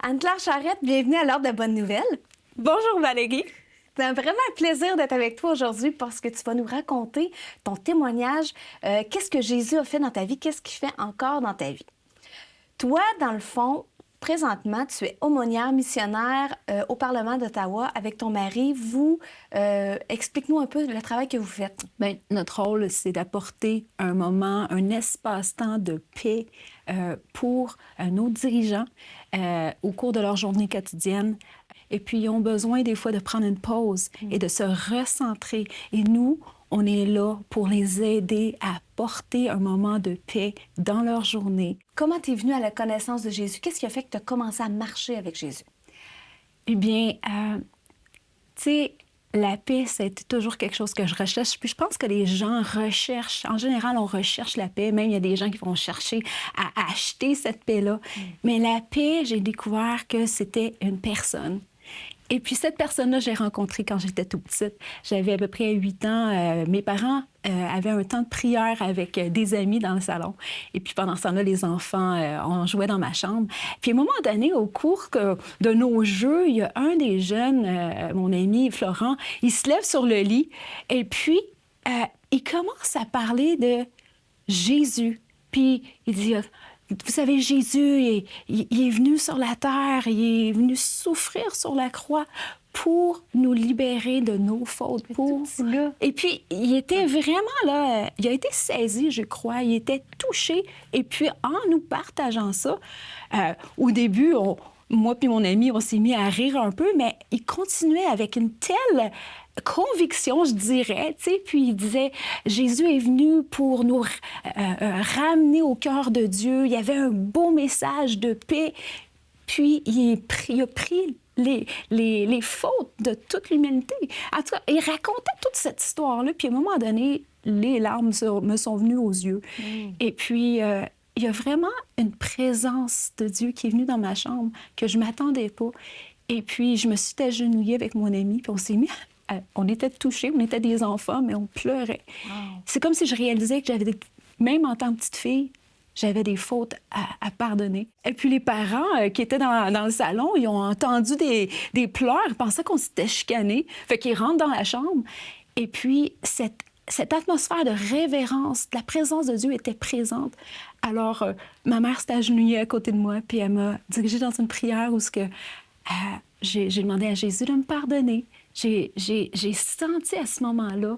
Anne-Claire Charrette, bienvenue à l'Ordre de Bonnes Nouvelles. Bonjour Valérie. C'est vraiment un plaisir d'être avec toi aujourd'hui parce que tu vas nous raconter ton témoignage. Qu'est-ce que Jésus a fait dans ta vie? Qu'est-ce qu'il fait encore dans ta vie? Toi, dans le fond, présentement, tu es aumônière missionnaire au Parlement d'Ottawa avec ton mari. Explique-nous un peu le travail que vous faites. Bien, notre rôle, c'est d'apporter un moment, un espace-temps de paix pour nos dirigeants au cours de leur journée quotidienne. Et puis, ils ont besoin des fois de prendre une pause et de se recentrer. Et nous, on est là pour les aider à porter un moment de paix dans leur journée. Comment tu es venue à la connaissance de Jésus? Qu'est-ce qui a fait que tu as commencé à marcher avec Jésus? Eh bien, tu sais, la paix, c'est toujours quelque chose que je recherche. Puis je pense que les gens recherchent, en général, on recherche la paix. Même il y a des gens qui vont chercher à acheter cette paix-là. Mais la paix, j'ai découvert que c'était une personne. Et puis cette personne-là, j'ai rencontrée quand j'étais toute petite. J'avais à peu près 8 ans. Mes parents avaient un temps de prière avec des amis dans le salon. Et puis pendant ce temps-là, les enfants, on jouait dans ma chambre. Puis à un moment donné, au cours de nos jeux, il y a un des jeunes, mon ami Florent, il se lève sur le lit et puis il commence à parler de Jésus. Puis il dit... Vous savez, Jésus, il est venu sur la terre, il est venu souffrir sur la croix pour nous libérer de nos fautes. Et puis, il était vraiment là, il a été saisi, je crois, il était touché. Et puis, en nous partageant ça, au début, moi puis mon ami, on s'est mis à rire un peu, mais il continuait avec une telle conviction, je dirais, tu sais, puis il disait, Jésus est venu pour nous ramener au cœur de Dieu, il y avait un beau message de paix, puis il a pris les fautes de toute l'humanité. En tout cas, il racontait toute cette histoire-là, puis à un moment donné, les larmes me sont venues aux yeux. Et puis, il y a vraiment une présence de Dieu qui est venue dans ma chambre que je ne m'attendais pas. Et puis, je me suis agenouillée avec mon ami, puis on s'est mis... On était touchés, on était des enfants, mais on pleurait. Wow. C'est comme si je réalisais que même en tant que petite fille, j'avais des fautes à pardonner. Et puis les parents qui étaient dans le salon, ils ont entendu des pleurs, ils pensaient qu'on s'était chicanés. Fait qu'ils rentrent dans la chambre. Et puis cette atmosphère de révérence, de la présence de Dieu était présente. Alors, ma mère s'est agenouillée à côté de moi, puis elle m'a dirigée dans une prière où j'ai demandé à Jésus de me pardonner. J'ai senti à ce moment-là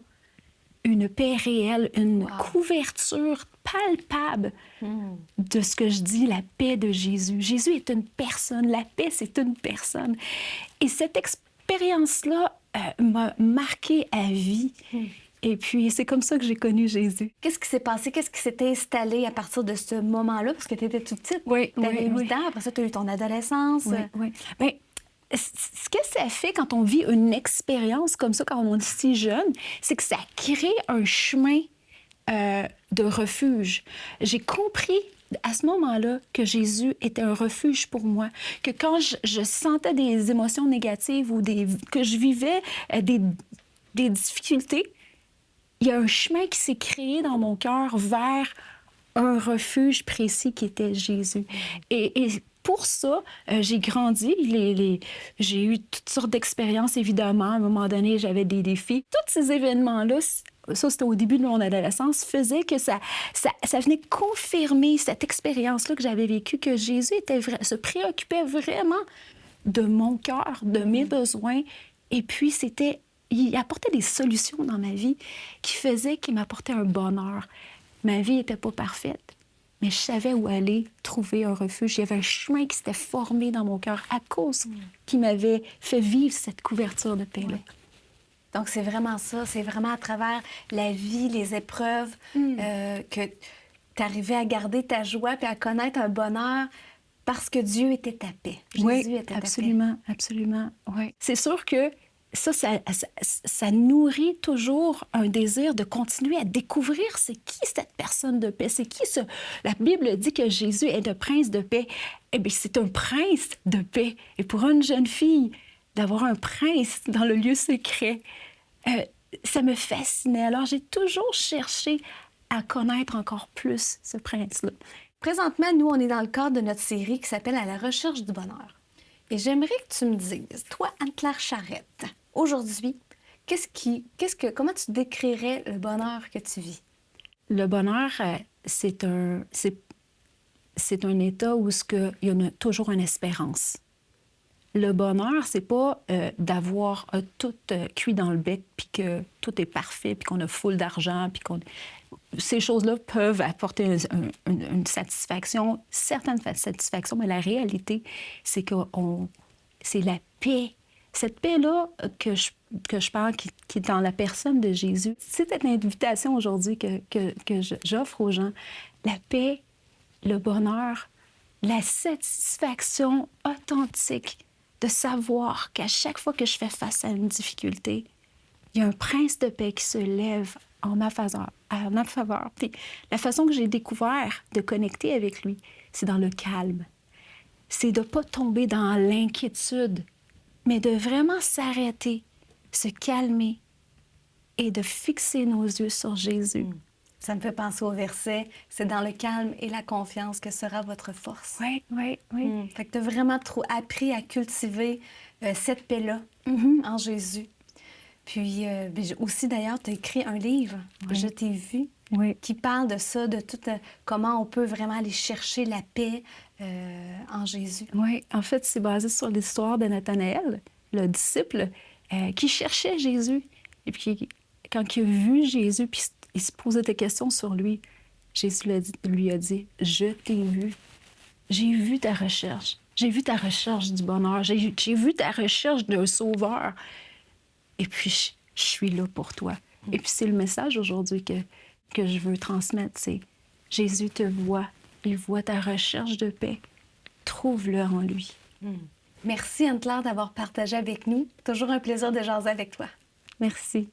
une paix réelle, une couverture palpable de ce que je dis, la paix de Jésus. Jésus est une personne, la paix, c'est une personne. Et cette expérience-là m'a marquée à vie. Et puis, c'est comme ça que j'ai connu Jésus. Qu'est-ce qui s'est passé? Qu'est-ce qui s'est installé à partir de ce moment-là? Parce que tu étais toute petite. Oui, tu avais 8 ans, après ça, tu as eu ton adolescence. Oui. Bien, ce que ça fait quand on vit une expérience comme ça, quand on est si jeune, c'est que ça crée un chemin de refuge. J'ai compris à ce moment-là que Jésus était un refuge pour moi, que quand je sentais des émotions négatives ou que je vivais des difficultés, il y a un chemin qui s'est créé dans mon cœur vers un refuge précis qui était Jésus. Et pour ça, j'ai grandi. J'ai eu toutes sortes d'expériences, évidemment. À un moment donné, j'avais des défis. Tous ces événements-là, ça, c'était au début de mon adolescence, faisaient que ça venait confirmer cette expérience-là que j'avais vécue, que Jésus se préoccupait vraiment de mon cœur, de mes besoins. Et puis, il apportait des solutions dans ma vie qui m'apportaient un bonheur. Ma vie n'était pas parfaite, mais je savais où aller trouver un refuge. Il y avait un chemin qui s'était formé dans mon cœur à cause qui m'avait fait vivre cette couverture de paix-là. Oui. Donc, c'est vraiment ça. C'est vraiment à travers la vie, les épreuves, que tu arrivais à garder ta joie puis à connaître un bonheur parce que Dieu était ta paix. Jésus était absolument, ta paix. Absolument. Oui. C'est sûr que ça nourrit toujours un désir de continuer à découvrir c'est qui cette personne de paix, c'est qui ce... La Bible dit que Jésus est le prince de paix. Eh bien, c'est un prince de paix. Et pour une jeune fille, d'avoir un prince dans le lieu secret, ça me fascinait. Alors, j'ai toujours cherché à connaître encore plus ce prince-là. Présentement, nous, on est dans le cadre de notre série qui s'appelle « À la recherche du bonheur ». Et j'aimerais que tu me dises, toi, Anne-Claire Charrette, aujourd'hui, comment tu décrirais le bonheur que tu vis? Le bonheur, c'est un état où il y a toujours une espérance. Le bonheur, c'est pas d'avoir tout cuit dans le bec, puis que tout est parfait, puis qu'on a full d'argent, puis qu'on... Ces choses-là peuvent apporter une satisfaction, certaines satisfactions, mais la réalité, c'est que c'est la paix. Cette paix-là que je parle, qui est dans la personne de Jésus. C'est cette invitation aujourd'hui que j'offre aux gens. La paix, le bonheur, la satisfaction authentique de savoir qu'à chaque fois que je fais face à une difficulté, il y a un prince de paix qui se lève en ma faveur. Puis la façon que j'ai découvert de connecter avec lui, c'est dans le calme. C'est de ne pas tomber dans l'inquiétude, mais de vraiment s'arrêter, se calmer et de fixer nos yeux sur Jésus. Ça me fait penser au verset, c'est dans le calme et la confiance que sera votre force. Oui. Fait que tu as vraiment appris à cultiver cette paix-là en Jésus. Puis aussi, d'ailleurs, tu as écrit un livre, Je t'ai vu, qui parle de ça, de tout comment on peut vraiment aller chercher la paix en Jésus. Oui, en fait, c'est basé sur l'histoire de Nathanaël, le disciple qui cherchait Jésus. Et puis, quand il a vu Jésus, puis il se posait des questions sur lui, Jésus lui a dit, « Je t'ai vu. J'ai vu ta recherche. J'ai vu ta recherche du bonheur. J'ai vu ta recherche d'un sauveur. Et puis, je suis là pour toi. » Et puis, c'est le message aujourd'hui que je veux transmettre, c'est Jésus te voit. Il voit ta recherche de paix. Trouve-le en lui. Merci, Anne-Claire, d'avoir partagé avec nous. Toujours un plaisir de jaser avec toi. Merci.